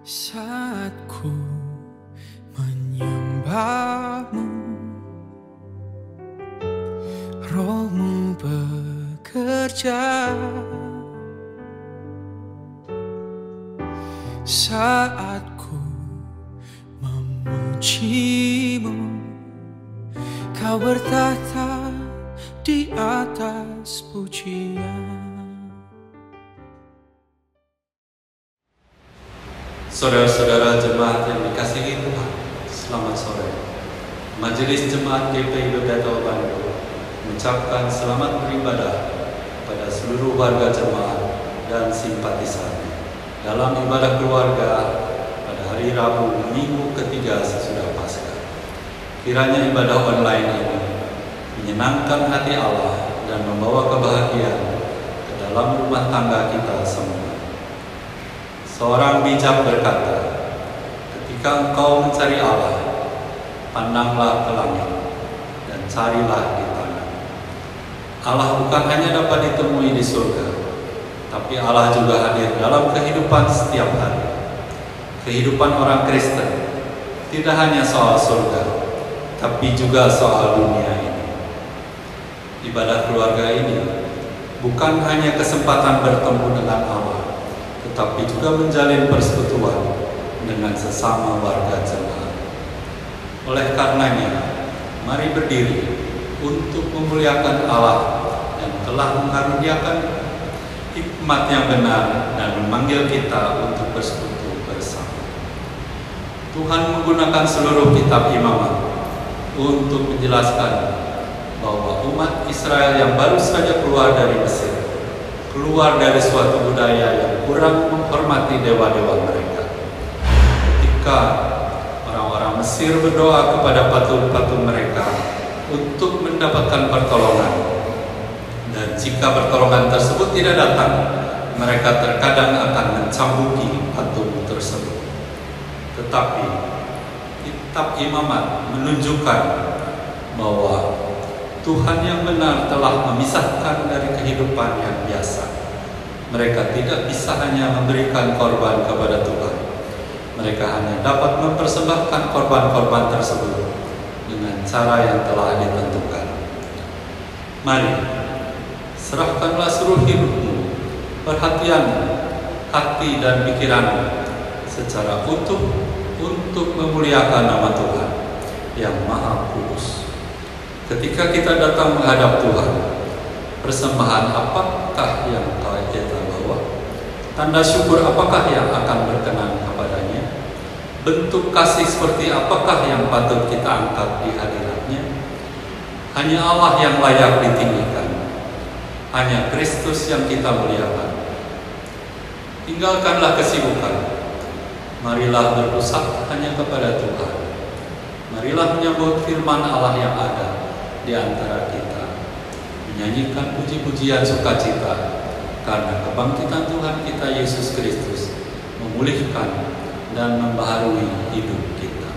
Saat ku menyembahmu, Rohmu bekerja. Saat ku memujimu, Kau bertahta di atas pujian. Saudara-saudara jemaat yang dikasihi Tuhan, selamat sore. Majelis Jemaat GPI Bebeto Bandung mengucapkan selamat beribadah kepada seluruh warga jemaat dan simpatisan dalam ibadah keluarga pada hari Rabu Minggu ketiga sesudah Paskah. Kiranya ibadah online ini menyenangkan hati Allah dan membawa kebahagiaan ke dalam rumah tangga kita semua. Seorang bijak berkata, ketika engkau mencari Allah, pandanglah ke langit dan carilah di tanah. Allah bukan hanya dapat ditemui di surga, tapi Allah juga hadir dalam kehidupan setiap hari. Kehidupan orang Kristen tidak hanya soal surga, tapi juga soal dunia ini. Ibadah keluarga ini bukan hanya kesempatan bertemu dengan Allah, tetapi juga menjalin persekutuan dengan sesama warga jemaat. Oleh karenanya, mari berdiri untuk memuliakan Allah yang telah mengaruniakan hikmat yang benar dan memanggil kita untuk bersekutu bersama. Tuhan menggunakan seluruh kitab Imamat untuk menjelaskan bahwa umat Israel yang baru saja keluar dari Mesir, keluar dari suatu budaya yang kurang menghormati dewa-dewa mereka. Ketika orang-orang Mesir berdoa kepada patung-patung mereka untuk mendapatkan pertolongan, dan jika pertolongan tersebut tidak datang, mereka terkadang akan mencambuki patung tersebut. Tetapi kitab Imamat menunjukkan bahwa Tuhan yang benar telah memisahkan dari kehidupan yang biasa. Mereka tidak bisa hanya memberikan korban kepada Tuhan. Mereka hanya dapat mempersembahkan korban-korban tersebut dengan cara yang telah ditentukan. Mari, serahkanlah seluruh hidupmu, perhatianmu, hati dan pikiranmu secara utuh untuk memuliakan nama Tuhan yang Maha Kudus. Ketika kita datang menghadap Tuhan, persembahan apakah yang kita bawa? Tanda syukur apakah yang akan berkenan kepadanya? Bentuk kasih seperti apakah yang patut kita angkat di hadiratnya? Hanya Allah yang layak ditinggikan, hanya Kristus yang kita muliakan. Tinggalkanlah kesibukan, marilah berpusat hanya kepada Tuhan. Marilah menyambut firman Allah yang ada di antara kita, menyanyikan puji-pujian sukacita karena kebangkitan Tuhan kita Yesus Kristus memulihkan dan membaharui hidup kita.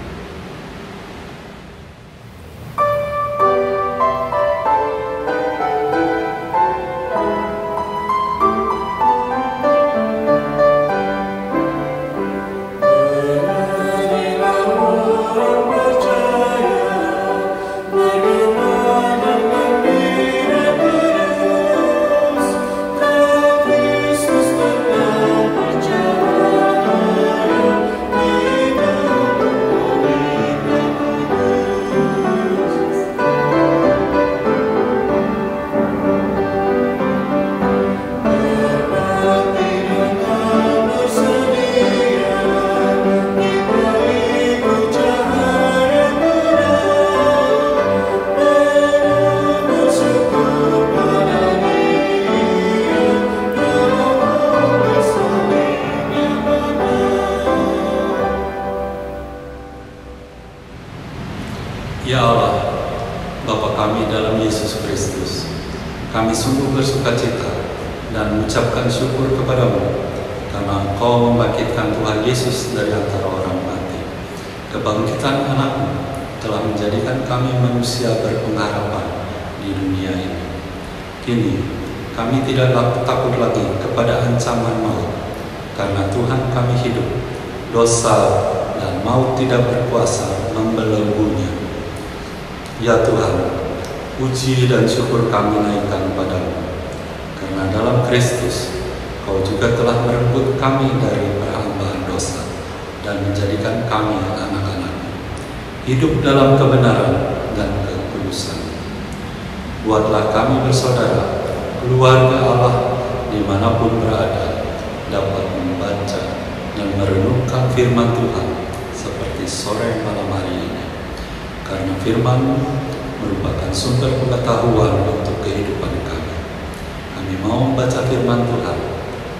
Ya Allah, Bapa kami dalam Yesus Kristus, kami sungguh bersukacita dan mengucapkan syukur kepadamu karena Engkau membangkitkan Tuhan Yesus dari antara orang mati. Kebangkitan anakmu telah menjadikan kami manusia berpengharapan di dunia ini. Kini kami tidak takut lagi kepada ancaman maut, karena Tuhan kami hidup dosa dan maut tidak berkuasa membelenggunya. Ya Tuhan, puji dan syukur kami naikkan padamu, karena dalam Kristus Kau juga telah merebut kami dari perhambaan dosa dan menjadikan kami anak-anak-Mu, hidup dalam kebenaran dan kekudusan. Buatlah kami bersaudara, keluarga Allah dimanapun berada, dapat membaca dan merenungkan firman Tuhan seperti sore malam hari ini. Karena firman merupakan sumber pengetahuan untuk kehidupan kami. Kami mau membaca firman Tuhan,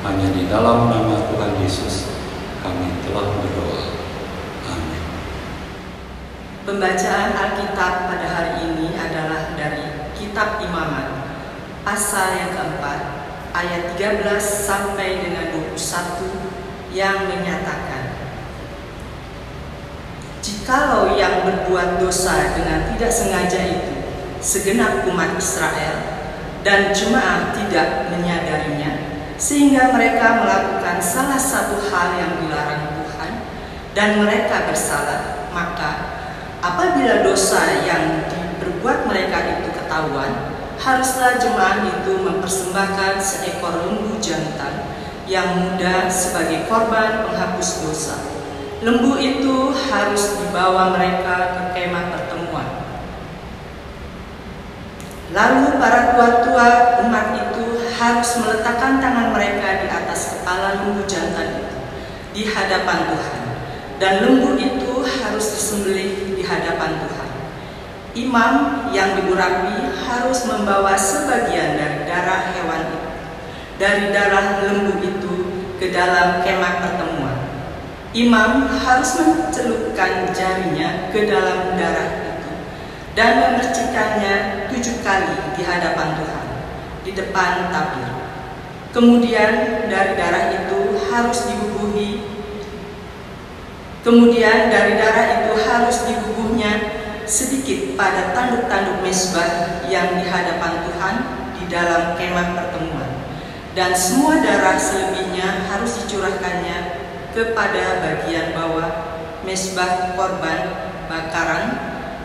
hanya di dalam nama Tuhan Yesus kami telah berdoa. Amin. Pembacaan Alkitab pada hari ini adalah dari Kitab Imamat, pasal yang keempat, ayat 13 sampai dengan 21 yang menyatakan, jikalau yang berbuat dosa dengan tidak sengaja itu segenap umat Israel dan jemaah tidak menyadarinya, sehingga mereka melakukan salah satu hal yang dilarang Tuhan dan mereka bersalah, maka apabila dosa yang diperbuat mereka itu ketahuan, haruslah jemaah itu mempersembahkan seekor lembu jantan yang muda sebagai korban penghapus dosa. Lembu itu harus dibawa mereka ke kemah pertemuan. Lalu para tua-tua umat itu harus meletakkan tangan mereka di atas kepala lembu jantan itu di hadapan Tuhan, dan lembu itu harus disembelih di hadapan Tuhan. Imam yang diurapi harus membawa sebagian dari darah hewan itu, dari darah lembu itu ke dalam kemah pertemuan. Imam harus mencelupkan jarinya ke dalam darah itu dan memercikannya 7 kali di hadapan Tuhan, di depan tabir. Kemudian dari darah itu harus dibubuhnya sedikit pada tanduk-tanduk mezbah yang di hadapan Tuhan di dalam kemah pertemuan, dan semua darah selebihnya harus dicurahkannya kepada bagian bawah mezbah korban bakaran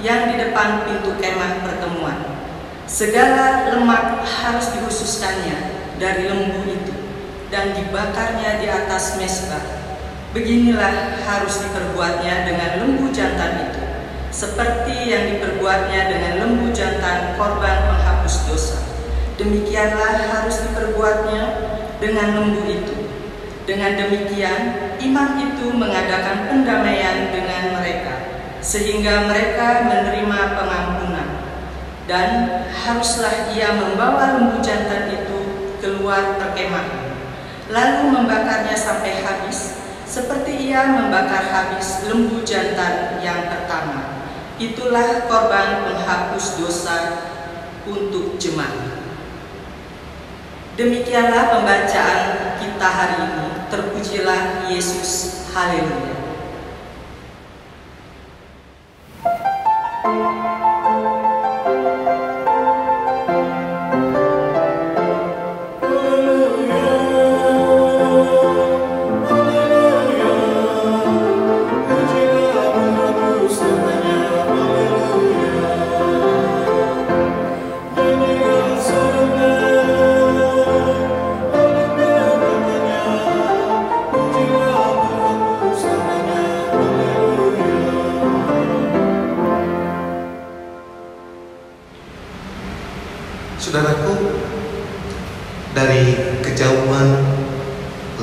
yang di depan pintu kemah pertemuan. Segala lemak harus dikhususkannya dari lembu itu dan dibakarnya di atas mezbah. Beginilah harus diperbuatnya dengan lembu jantan itu, seperti yang diperbuatnya dengan lembu jantan korban penghapus dosa. Demikianlah harus diperbuatnya dengan lembu itu. Dengan demikian, imam itu mengadakan pendamaian dengan mereka, sehingga mereka menerima pengampunan. Dan haruslah ia membawa lembu jantan itu keluar perkemahan, lalu membakarnya sampai habis, seperti ia membakar habis lembu jantan yang pertama. Itulah korban penghapus dosa untuk jemaat. Demikianlah pembacaan kita hari ini. Terpujilah Yesus. Haleluya. Saudaraku, dari kejauhan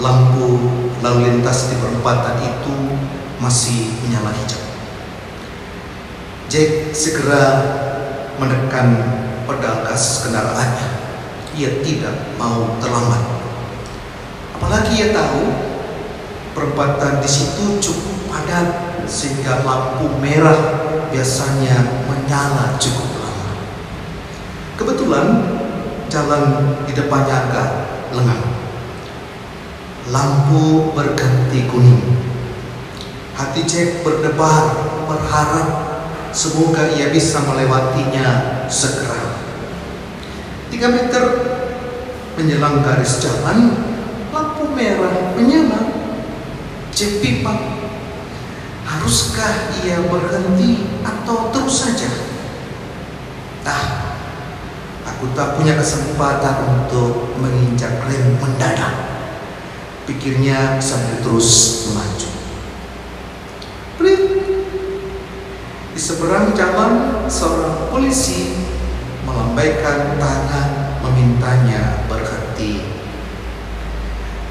lampu lalu lintas di perempatan itu masih menyala hijau. Jack segera menekan pedal gas kendaraannya. Ia tidak mau terlambat. Apalagi ia tahu perempatan di situ cukup padat sehingga lampu merah biasanya menyala cukup lama. Kebetulan jalan di depannya agak lengang. Lampu berganti kuning. Hati Jack berdebar, berharap semoga ia bisa melewatinya segera. 3 meter menjelang garis jalan, lampu merah menyala. Jack pimpang. Haruskah ia berhenti atau terus saja? Aku tak punya kesempatan untuk menginjak rem mendadak, pikirnya sambil terus melaju. Di seberang jalan, seorang polisi melambaikan tangan memintanya berhenti.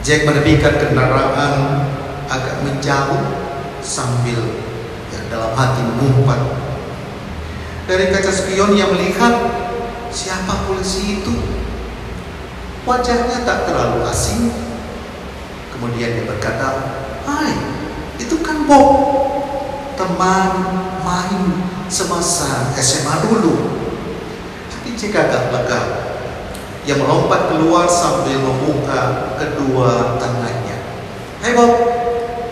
Jack menepikan kendaraan agak menjauh sambil dalam hati mengumpat. Dari kaca spion ia melihat siapa polisi itu. Wajahnya tak terlalu asing. Kemudian dia berkata, "Hai, itu kan Bob, teman main semasa SMA dulu." Hati Jack agak lega. Ia melompat keluar sambil membuka kedua tangannya. "Hai Bob,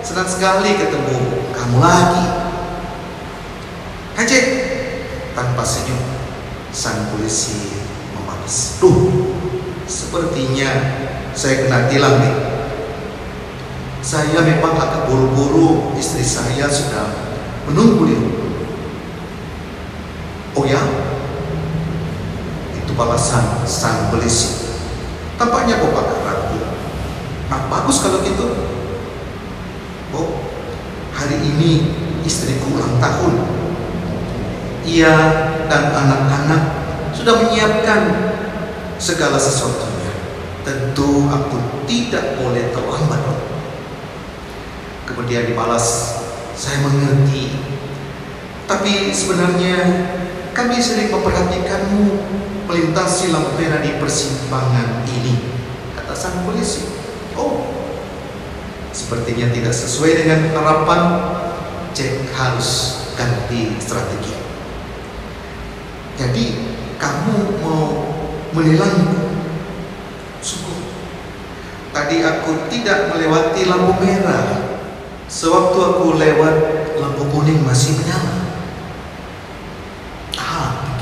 senang sekali ketemu kamu lagi." "Hai Jack." Tanpa senyum, sang polisi membalas, sepertinya saya kena tilang nih. Saya memang agak buru-buru, istri saya sudah menunggu di rumah." "Oh ya?" Itu balasan sang polisi. Tampaknya Bob agak ragu. "Bagus kalau gitu. Bob, hari ini istriku ulang tahun. Ia dan anak-anak sudah menyiapkan segala sesuatunya. Tentu aku tidak boleh terlambat." Kemudian dibalas, "Saya mengerti. Tapi sebenarnya kami sering memperhatikanmu melintasi lampu merah di persimpangan ini," kata sang polisi. "Oh, sepertinya tidak sesuai dengan harapan." Jack harus ganti strategi. "Jadi kamu mau menilangku?" "Sungguh, tadi aku tidak melewati lampu merah. Sewaktu aku lewat, lampu kuning masih menyala."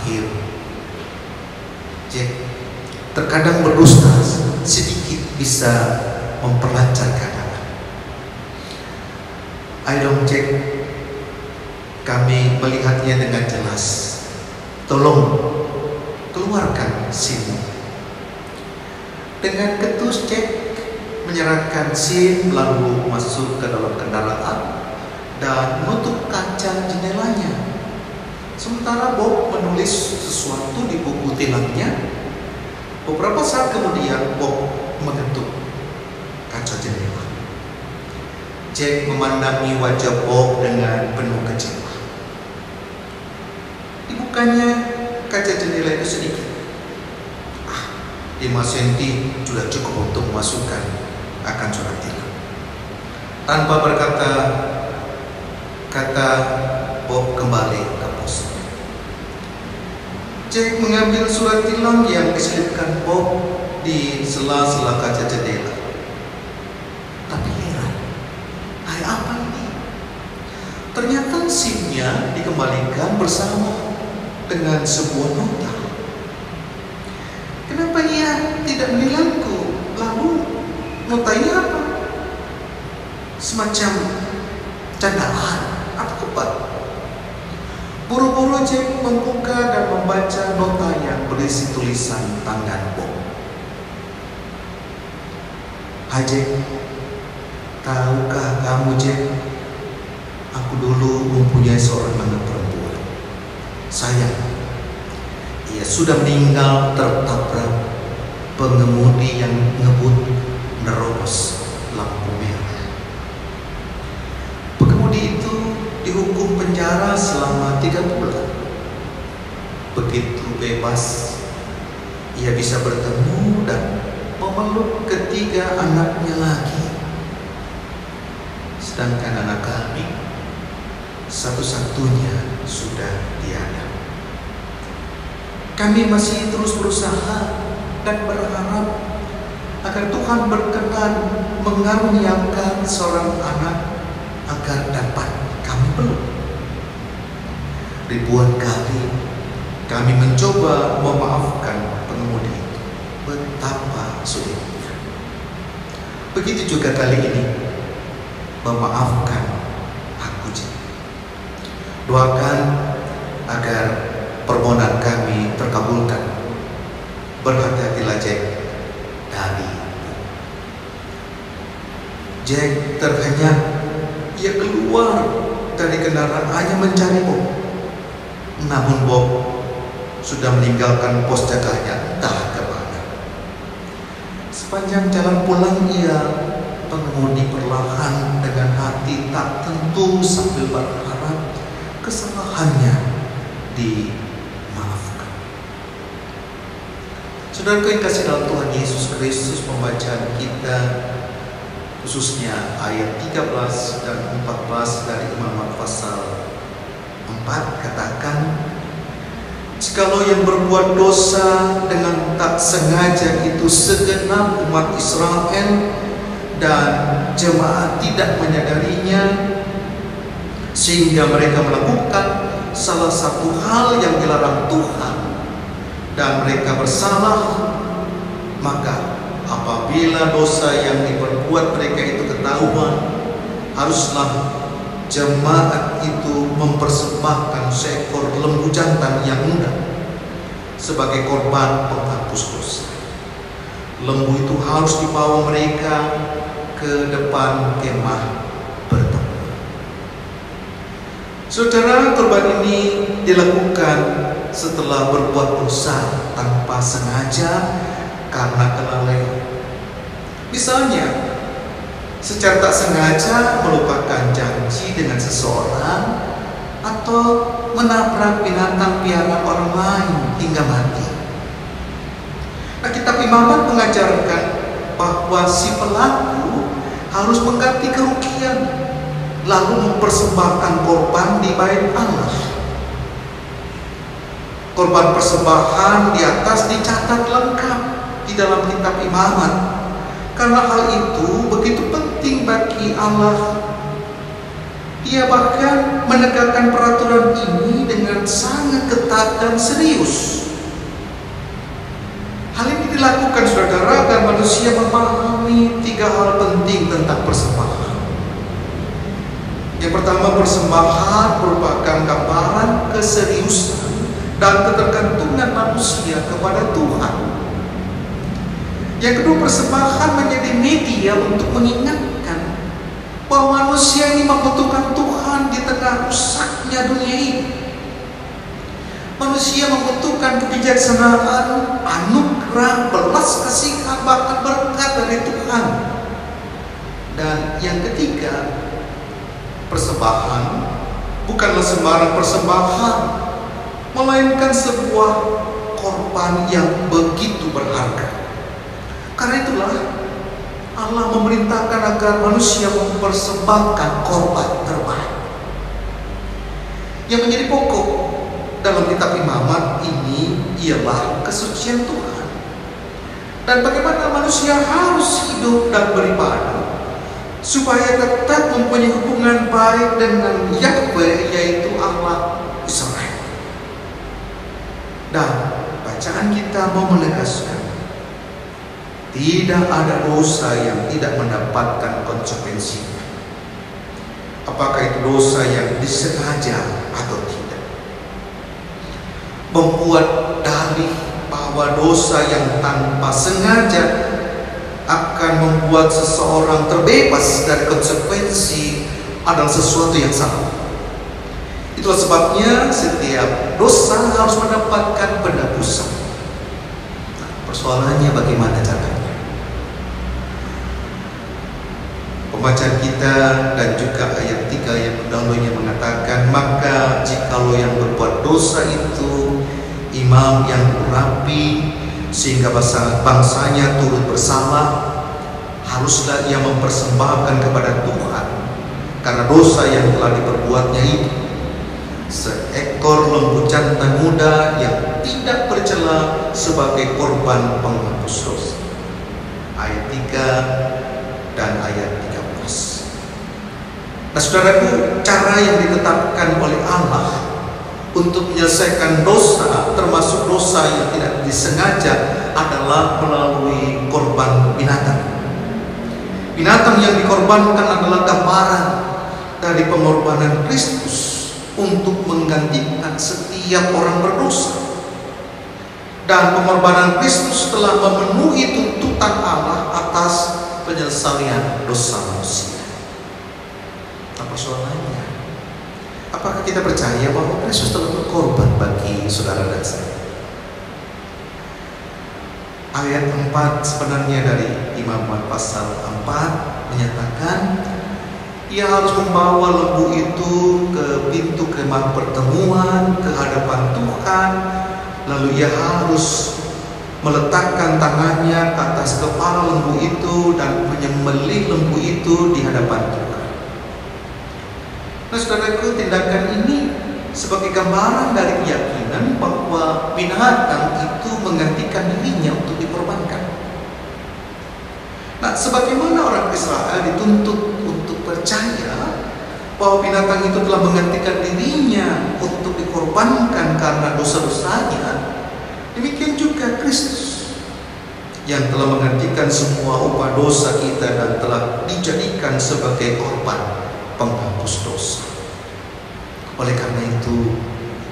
Pikir Jack, terkadang berdusta sedikit bisa memperlancar keadaan. "Ayo dong Jack, kami melihatnya dengan jelas. Tolong keluarkan SIM." Dengan ketus Jack menyerahkan SIM, lalu masuk ke dalam kendaraan dan menutup kaca jendelanya. Sementara Bob menulis sesuatu di buku tilangnya. Beberapa saat kemudian Bob mengetuk kaca jendela. Jack memandangi wajah Bob dengan penuh kecewa. Dibukanya kaca jendela itu sedikit. 5 cm sudah cukup untuk memasukkan akan surat tilang. Tanpa berkata kata, Bob kembali ke pos. Jack mengambil surat tilang yang diselipkan Bob di sela-sela kaca jendela. Tapi heran, apa ini? Ternyata SIM-nya dikembalikan bersama dengan sebuah nota. Kenapa ia tidak menilangku? Lalu nota ini apa? Semacam candaan atau apa? Buru-buru Jack membuka dan membaca nota yang berisi tulisan tangan Bob. "Hai Jack, tahukah kamu Jack, aku dulu mempunyai seorang anak perempuan. Sayang, ia sudah meninggal tertabrak pengemudi yang ngebut nerobos lampu merah. Pengemudi itu dihukum penjara selama 3 bulan. Begitu bebas, ia bisa bertemu dan memeluk ketiga anaknya lagi. Sedangkan anak kami, satu-satunya sudah tiada. Kami masih terus berusaha dan berharap agar Tuhan berkenan mengaruniakan seorang anak agar dapat kami peluk. Ribuan kali kami mencoba memaafkan pengemudi itu. Betapa sulitnya. Begitu juga kali ini. memaafkan aku, Jack. Doakan agar permohonan kami terkabulkan. Berhati-hatilah, Jack, dari Jack terhenyak. Ia keluar dari kendaraannya mencari Bob. Namun Bob sudah meninggalkan pos jaganya entah kemana. Sepanjang jalan pulang ia mengemudi perlahan dengan hati tak tentu sambil berharap kesalahannya dimaafkan. Saudara yang kasih dalam Tuhan Yesus Kristus, pembacaan kita khususnya ayat 13 dan 14 dari Imamat pasal 4 katakan, jikalau yang berbuat dosa dengan tak sengaja itu segenap umat Israel dan jemaat tidak menyadarinya, sehingga mereka melakukan salah satu hal yang dilarang Tuhan dan mereka bersalah, maka apabila dosa yang diperbuat mereka itu ketahuan, haruslah jemaat itu mempersembahkan seekor lembu jantan yang muda sebagai korban penghapus dosa. Lembu itu harus dibawa mereka ke depan kemah pertemuan. Saudara, korban ini dilakukan setelah berbuat dosa tanpa sengaja karena kelalaian. Misalnya, secara tak sengaja melupakan janji dengan seseorang atau menabrak binatang piaraan orang lain hingga mati. Nah, kitab Imamat mengajarkan bahwa si pelaku harus mengganti kerugian lalu mempersembahkan korban di bait Allah. Korban persembahan di atas dicatat lengkap di dalam kitab Imamat, karena hal itu begitu penting bagi Allah. Ia bahkan menegakkan peraturan ini dengan sangat ketat dan serius. Hal ini dilakukan, saudara, agar manusia memahami 3 hal penting tentang persembahan. Yang pertama, persembahan merupakan gambaran keseriusan dan ketergantungan manusia kepada Tuhan. Yang kedua, persembahan menjadi media untuk mengingatkan bahwa manusia ini membutuhkan Tuhan di tengah rusaknya dunia ini. Manusia membutuhkan kebijaksanaan, anugerah, belas kasihan, bahkan berkat dari Tuhan. Dan yang ketiga, persembahan bukanlah sembarang persembahan, melainkan sebuah korban yang begitu berharga. Karena itulah Allah memerintahkan agar manusia mempersembahkan korban terbaik. Yang menjadi pokok dalam kitab Imamat ini ialah kesucian Tuhan dan bagaimana manusia harus hidup dan beribadah supaya tetap mempunyai hubungan baik dengan Yahweh, yaitu Allah Israel. Dan bacaan kita mau menegaskan, tidak ada dosa yang tidak mendapatkan konsekuensinya. Apakah itu dosa yang disengaja atau tidak. Membuat dalih bahwa dosa yang tanpa sengaja akan membuat seseorang terbebas dari konsekuensi adalah sesuatu yang salah. Itulah sebabnya setiap dosa harus mendapatkan penebusan. Nah, persoalannya bagaimana caranya? Pembacaan kita dan juga ayat 3 yang pendahulunya mengatakan, maka jikalau yang berbuat dosa itu imam yang rapi sehingga bangsanya turut bersalah, haruslah ia mempersembahkan kepada Tuhan karena dosa yang telah diperbuatnya itu seekor lembu jantan muda yang tidak bercela sebagai korban penghapus dosa. Ayat 3 dan ayat 13. Nah, saudaraku, cara yang ditetapkan oleh Allah untuk menyelesaikan dosa, termasuk dosa yang tidak disengaja, adalah melalui korban binatang. Binatang yang dikorbankan adalah gambaran dari pengorbanan Kristus untuk menggantikan setiap orang berdosa. Dan pengorbanan Kristus telah memenuhi tuntutan Allah atas penyelesaian dosa manusia. Apa soalnya? Apakah kita percaya bahwa Kristus telah berkorban bagi saudara dan saya? Ayat 4 sebenarnya dari Imamat pasal 4 menyatakan ia harus membawa lembu itu ke pintu kemah pertemuan, ke hadapan Tuhan. Lalu ia harus meletakkan tangannya ke atas kepala lembu itu dan menyembelih lembu itu di hadapan Tuhan. Nah, saudaraku, tindakan ini sebagai gambaran dari keyakinan bahwa binatang itu menggantikan dirinya untuk dikorbankan. Nah, sebagaimana orang Israel dituntut untuk percaya bahwa binatang itu telah menggantikan dirinya untuk dikorbankan karena dosa-dosanya, demikian juga Kristus yang telah menggantikan semua upah dosa kita dan telah dijadikan sebagai korban penghapus dosa. Oleh karena itu,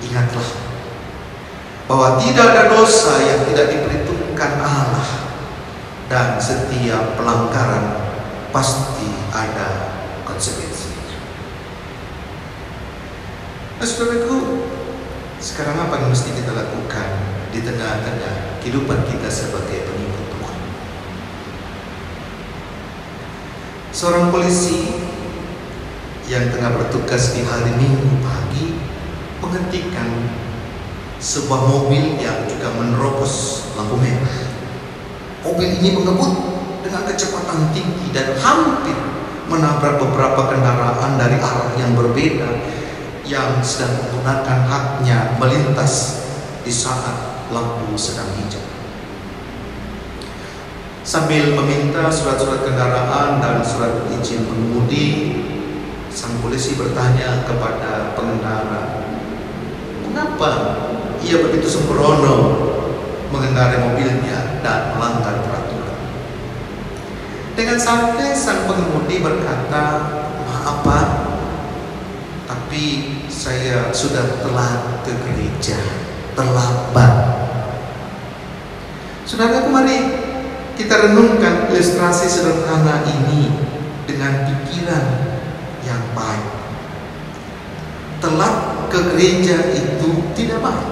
ingatlah bahwa tidak ada dosa yang tidak diperhitungkan Allah, dan setiap pelanggaran pasti ada konsekuensi. Nah, saudaraku, sekarang apa yang mesti kita lakukan di tengah-tengah kehidupan kita sebagai pengikut Tuhan? Seorang polisi yang tengah bertugas di hari Minggu pagi menghentikan sebuah mobil yang juga menerobos lampu merah. Mobil ini mengebut dengan kecepatan tinggi dan hampir menabrak beberapa kendaraan dari arah yang berbeda yang sedang menggunakan haknya melintas di saat lampu sedang hijau. Sambil meminta surat-surat kendaraan dan surat izin mengemudi, sang polisi bertanya kepada pengendara, mengapa ia begitu sembrono mengendarai mobilnya dan melanggar peraturan. Dengan santai sang pengemudi berkata, maaf Pak, tapi saya sudah telat ke gereja, terlambat. Saudara, mari kita renungkan ilustrasi sederhana ini dengan pikiran yang baik. Telat ke gereja itu tidak baik.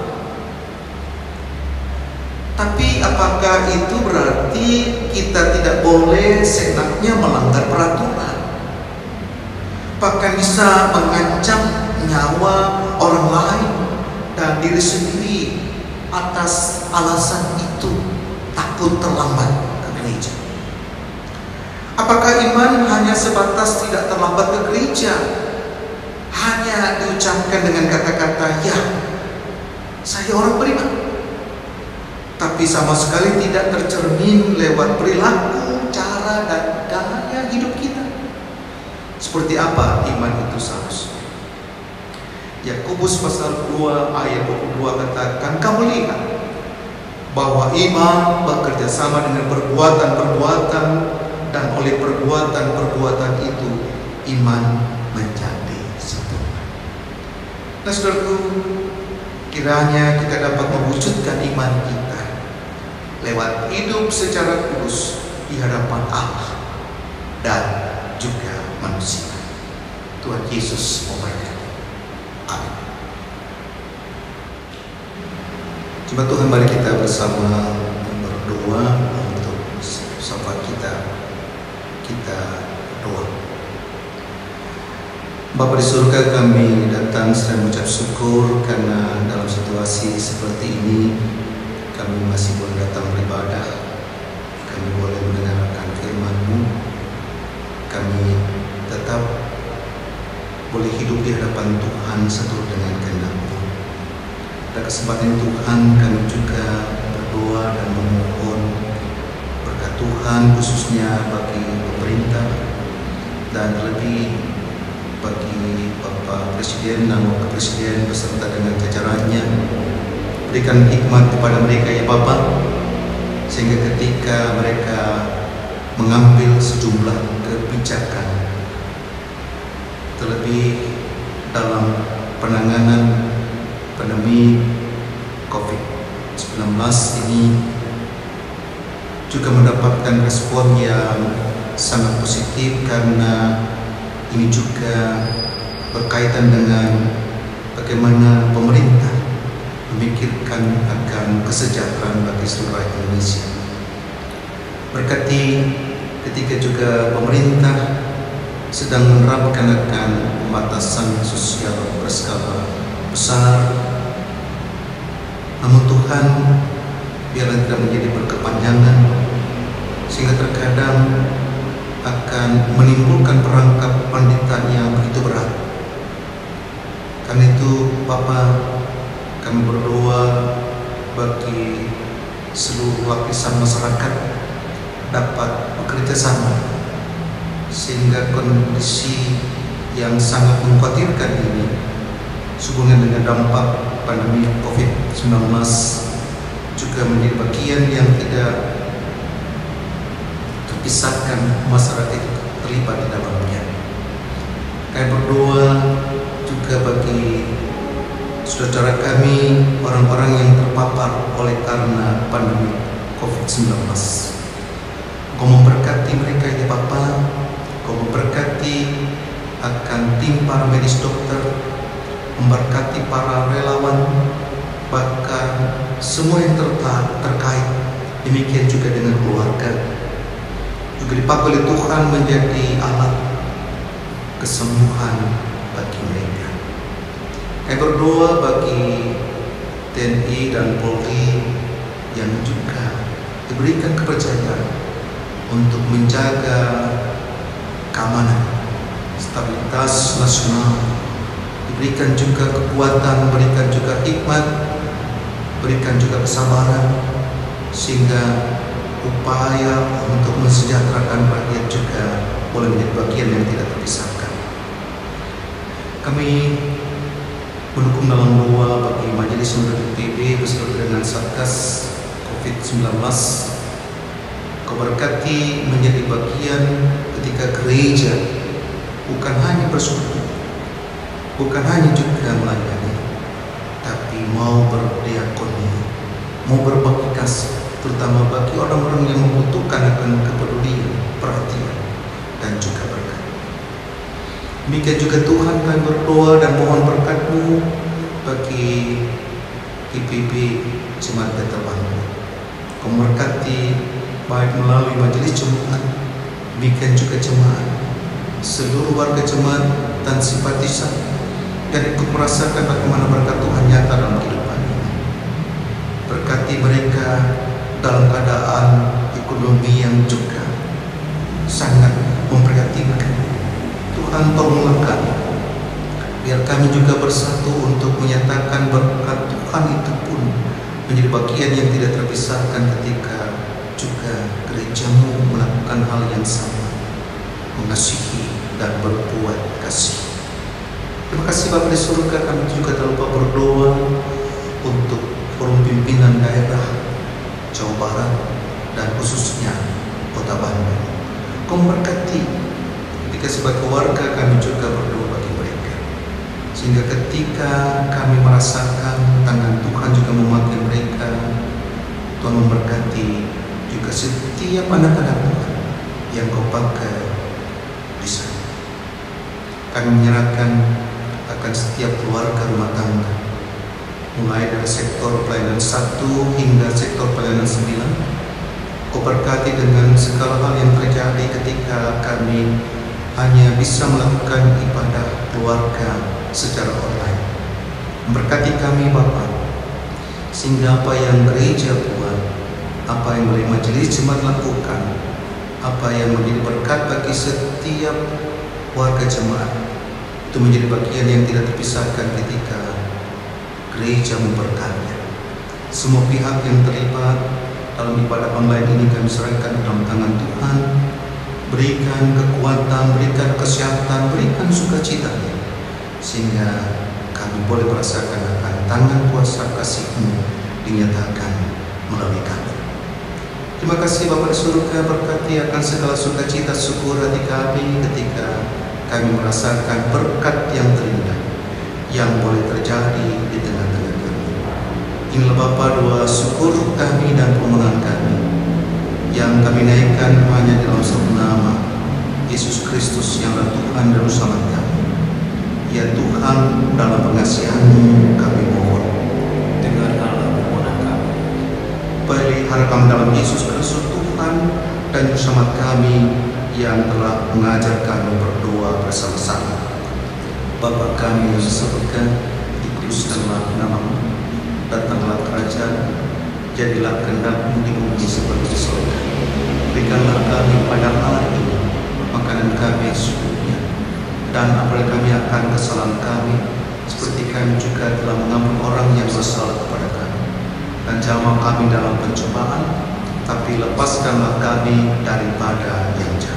Tapi apakah itu berarti kita tidak boleh seenaknya melanggar peraturan? Bahkan bisa mengancam nyawa orang lain dan diri sendiri atas alasan itu, takut terlambat ke gereja. Apakah iman hanya sebatas tidak terlambat ke gereja? Hanya diucapkan dengan kata-kata, ya, saya orang beriman, tapi sama sekali tidak tercermin lewat perilaku, cara, dan gaya hidup kita. Seperti apa iman itu seharusnya? Yakobus pasal 2 ayat 22 katakan, kamu lihat bahwa iman bekerja sama dengan perbuatan-perbuatan, dan oleh perbuatan-perbuatan itu iman menjadi sempurna. Nah, saudaraku, kiranya kita dapat mewujudkan iman kita lewat hidup secara kudus di hadapan Allah dan juga manusia. Tuhan Yesus memberkati. Amin. Coba Tuhan, mari kita bersama berdoa untuk sahabat kita. Kita berdoa. Bapa di surga, kami datang sedang mengucap syukur karena dalam situasi seperti ini kami masih boleh datang beribadah, kami boleh mendengarkan firman-Mu, kami tetap boleh hidup di hadapan Tuhan seturut dengan kehendak-Mu. Pada kesempatan Tuhan, kami juga berdoa dan memohon berkat Tuhan khususnya bagi pemerintah dan lebih bagi Bapak Presiden dan Wakil Presiden beserta dengan jajarannya. Berikan hikmat kepada mereka ya Bapak, sehingga ketika mereka mengambil sejumlah kebijakan, terlebih dalam penanganan pandemi COVID-19 ini juga mendapatkan respon yang sangat positif, karena ini juga berkaitan dengan bagaimana pemerintah memikirkan akan kesejahteraan bagi seluruh rakyat Indonesia. Berkati ketika juga pemerintah sedang menerapkan akan pembatasan sosial berskala besar, namun Tuhan biarlah tidak menjadi berkepanjangan, sehingga terkadang akan menimbulkan perangkap pendidikan yang begitu berat. Karena itu Bapa, kami berdoa bagi seluruh lapisan masyarakat dapat bekerja sama, sehingga kondisi yang sangat mengkhawatirkan ini sehubungan dengan dampak pandemi COVID-19 juga menjadi bagian yang tidak terpisahkan, masyarakat itu terlibat di dalamnya. Kami berdoa juga bagi saudara kami, orang-orang yang terpapar oleh karena pandemi COVID-19. Kau memberkati mereka ya Bapa, Kau memberkati akan tim para medis dokter, memberkati para relawan, bahkan semua yang terkait, demikian juga dengan keluarga, juga dipakai oleh Tuhan menjadi alat kesembuhan bagi mereka. Kami berdoa bagi TNI dan Polri yang juga diberikan kepercayaan untuk menjaga keamanan, stabilitas nasional, diberikan juga kekuatan, berikan juga hikmat, berikan juga kesabaran, sehingga upaya untuk mensejahterakan rakyat juga boleh menjadi bagian yang tidak terpisahkan. Kami mendukung dalam doa bagi Majelis Menurut PB beserta dengan Satgas COVID-19. Kau berkati menjadi bagian ketika gereja bukan hanya bersekutu, bukan hanya juga melayani, tapi mau berdiakoni, mau berbagi kasih, terutama bagi orang-orang yang membutuhkan akan kepedulian, perhatian, dan juga berkat. Demikian juga Tuhan, kami berdoa dan mohon berkat-Mu bagi IPB Jemaat Bethel Bandung. Kau berkati baik melalui majelis jemaat, demikian juga jemaat, seluruh warga jemaat dan simpatisan yang ikut merasakan bagaimana berkat Tuhan nyata dalam kehidupan ini. Berkati mereka dalam keadaan ekonomi yang juga sangat memprihatinkan. Tuhan tolonglah kami, biar kami juga bersatu untuk menyatakan berkat Tuhan itu pun menjadi bagian yang tidak terpisahkan ketika juga gereja-Mu melakukan hal yang sama, mengasihi dan berbuat kasih. Terima kasih Bapa di surga. Kami juga tak lupa berdoa untuk forum pimpinan daerah Jawa Barat dan khususnya Kota Bandung. Kau memberkati ketika sebagai warga kami juga berdoa bagi mereka, sehingga ketika kami merasakan tangan Tuhan juga memakai mereka, Tuhan memberkati juga setiap anak-anak Tuhan yang Kau pakai di sana. Kami menyerahkan akan setiap keluarga rumah tangga, mulai dari sektor pelayanan 1 hingga sektor pelayanan 9. Kau berkati dengan segala hal yang terjadi ketika kami hanya bisa melakukan ibadah keluarga secara online. Berkati kami Bapa, sehingga apa yang gereja buat, apa yang oleh majelis jemaat lakukan, apa yang menjadi berkat bagi setiap warga jemaat, itu menjadi bagian yang tidak terpisahkan ketika gereja memberkatnya. Semua pihak yang terlibat dalam ibadah online ini kami serahkan dalam tangan Tuhan. Berikan kekuatan, berikan kesehatan, berikan sukacita-Nya, sehingga kami boleh merasakan akan tangan kuasa kasih-Mu dinyatakan melalui kami. Terima kasih Bapa di surga, berkati akan segala sukacita syukur hati kami ketika kami merasakan berkat yang terindah yang boleh terjadi di tengah-tengah kami. Inilah Bapa doa syukur kami dan permohonan kami yang kami naikkan hanya dalam satu nama, Yesus Kristus yang adalah Tuhan dan Selamat kami. Ya Tuhan, dalam pengasihan-Mu kami mohon, dengarkanlah permohonan kami. Pelihara kami dalam Yesus Kristus Tuhan dan Selamat kami yang telah mengajar kami berdoa bersama-sama. Bapa kami yang di surga, dikuduskanlah nama-Mu, datanglah kerajaan, jadilah kehendak-Mu di bumi seperti di surga. Berikanlah kami pada hari ini makanan kami secukupnya, dan ampunilah kami akan kesalahan kami, seperti kami juga telah mengampuni orang yang bersalah kepada kami. Dan jangan kami dalam pencobaan, tapi lepaskanlah kami daripada yang jahat.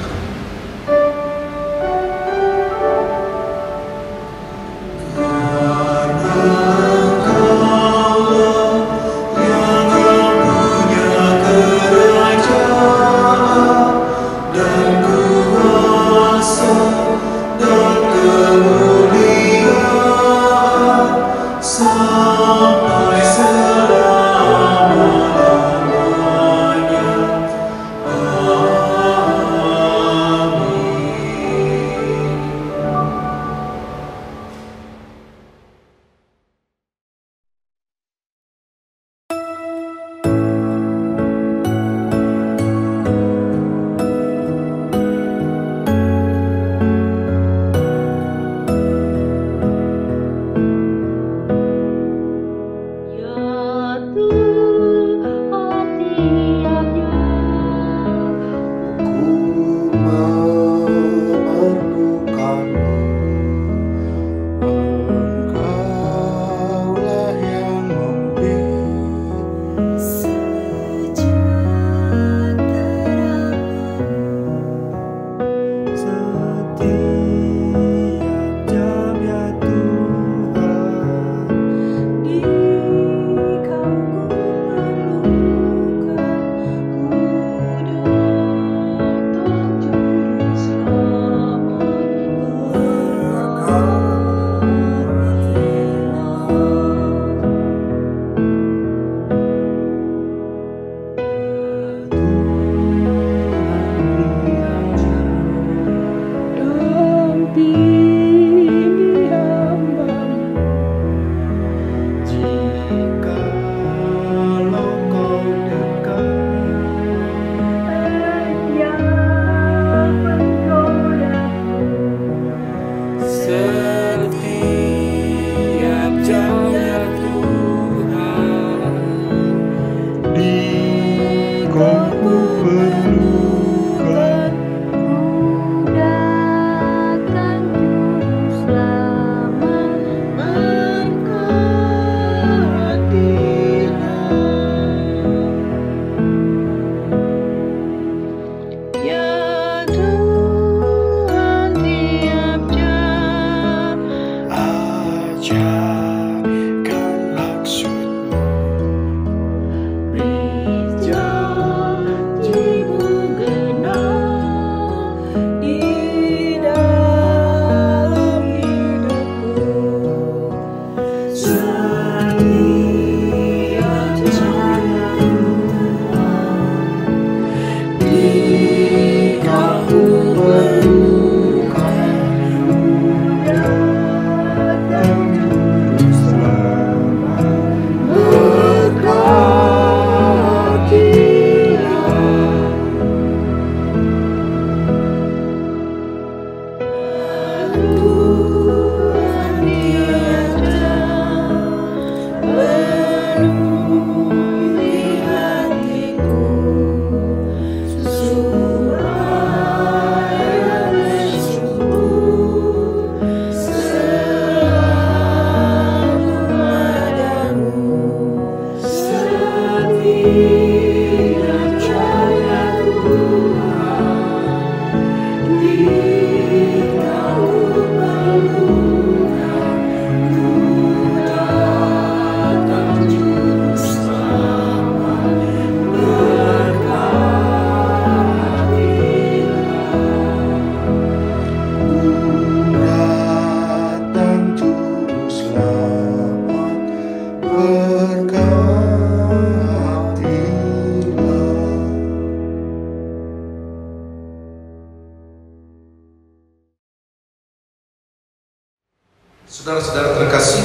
Saudara-saudara terkasih,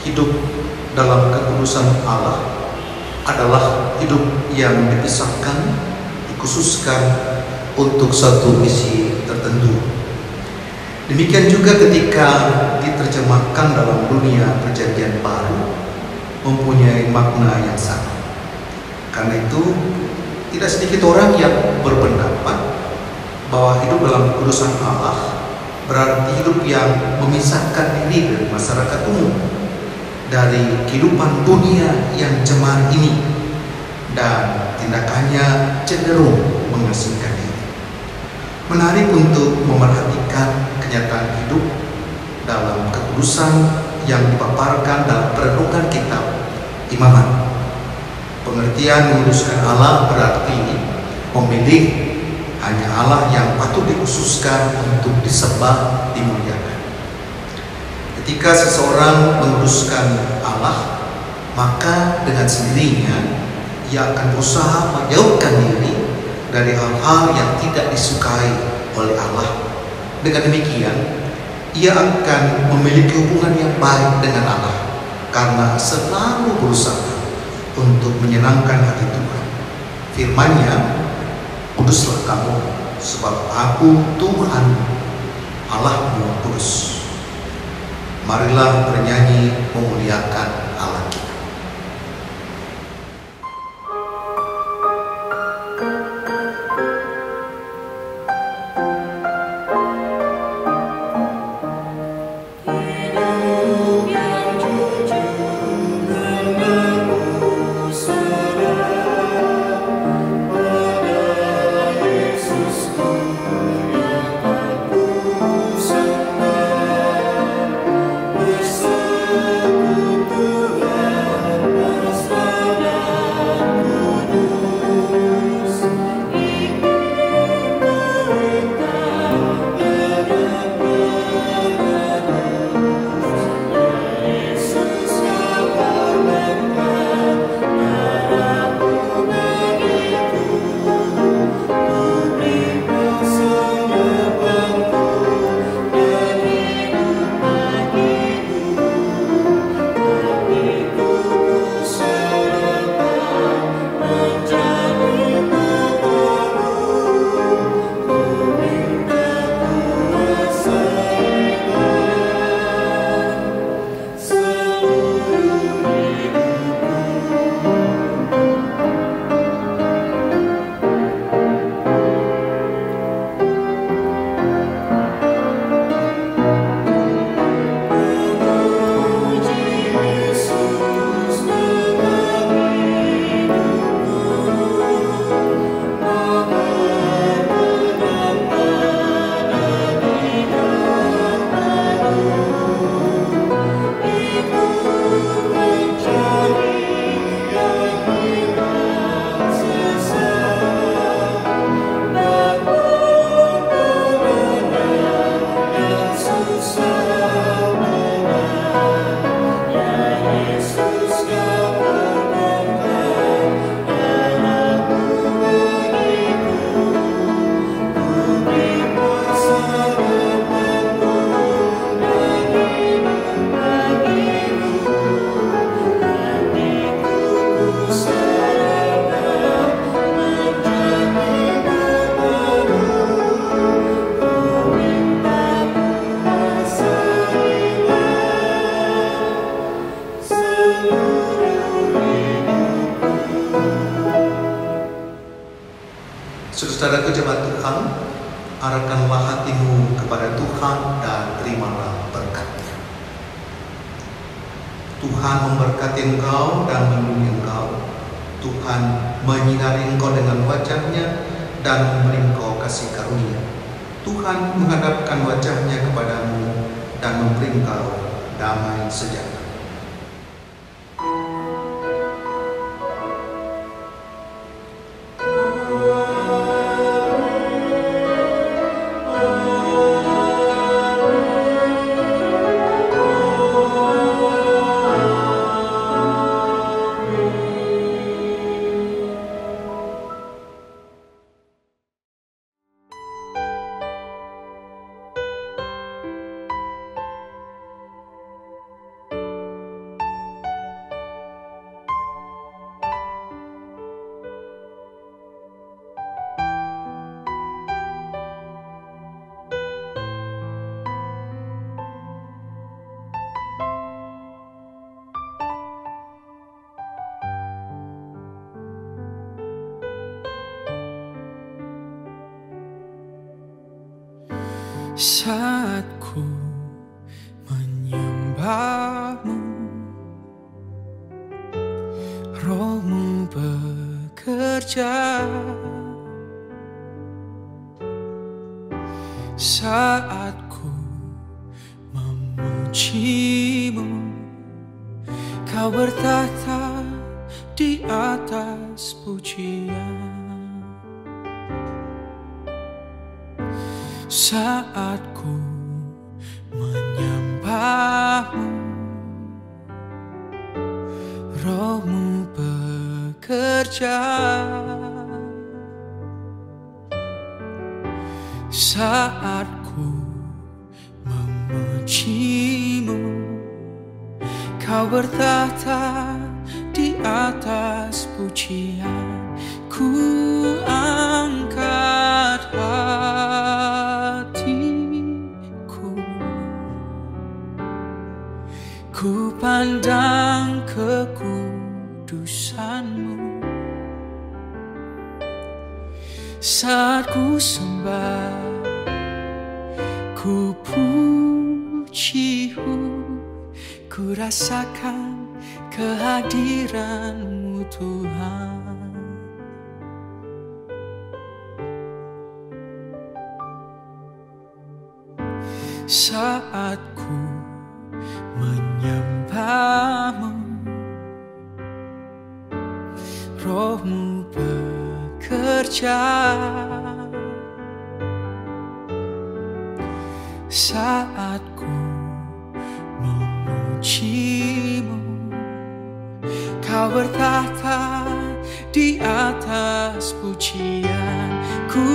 hidup dalam kekudusan Allah adalah hidup yang dipisahkan, dikhususkan untuk satu misi tertentu. Demikian juga ketika diterjemahkan dalam dunia perjanjian baru, mempunyai makna yang sama. Karena itu, tidak sedikit orang yang berpendapat bahwa hidup dalam kekudusan Allah berarti hidup yang memisahkan diri dari masyarakat umum, dari kehidupan dunia yang cemar ini, dan tindakannya cenderung mengasingkan diri. Menarik untuk memerhatikan kenyataan hidup dalam kekudusan yang dipaparkan dalam perenungan kitab Imamat. Pengertian menguduskan Allah berarti memilih hanya Allah yang patut dikhususkan untuk disembah, dimuliakan. Ketika seseorang menguduskan Allah, maka dengan sendirinya ia akan berusaha menjauhkan diri dari hal-hal yang tidak disukai oleh Allah. Dengan demikian, ia akan memiliki hubungan yang baik dengan Allah karena selalu berusaha untuk menyenangkan hati Tuhan. Firman-Nya, "Kuduslah kamu, sebab Aku Tuhan Allahmu kudus." Marilah bernyanyi memuliakan Allah kita. Saudara jemaat Tuhan, arahkanlah hatimu kepada Tuhan dan terimalah berkat-Nya. Tuhan memberkati engkau dan melindungi engkau. Tuhan menyinari engkau dengan wajah-Nya dan memberi engkau kasih karunia. Tuhan menghadapkan wajah-Nya kepadamu dan memberi engkau damai sejahtera. saat ku menyembahmu, Roh-Mu bekerja. Saat ku memuji-Mu, Kau bertahta di atas pujian. Saat ku menyembah-Mu, Roh-Mu bekerja. Saat ku memuji-Mu, Kau bertahta di atas pujian. Ku angkat hatiku, ku pandang kekudusan-Mu. Saat ku sembah, ku puji-Mu, ku rasakan kehadiran-Mu Tuhan. Saat ku menyembah-Mu, Roh-Mu bekerja. Saat ku memuji-Mu, Kau bertahta di atas pujian. Ku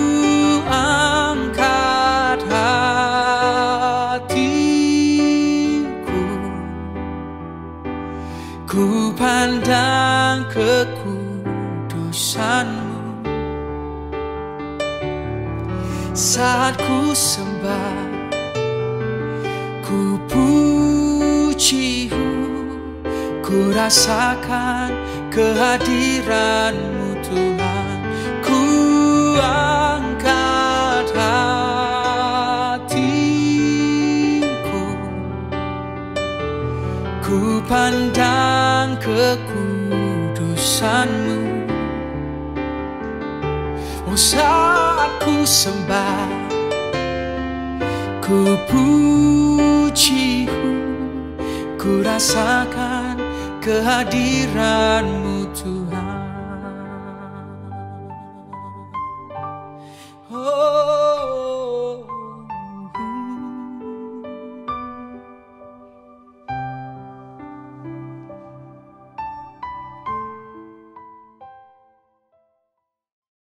angkat hatiku, ku pandang kekudusan-Mu. Saat ku sembah, ku puji-Mu, ku rasakan kehadiran-Mu Tuhan. Ku angkat hatiku, ku pandang kekudusan-Mu. Oh, saat ku sembah, ku puji-Mu, ku rasakan kehadiran-Mu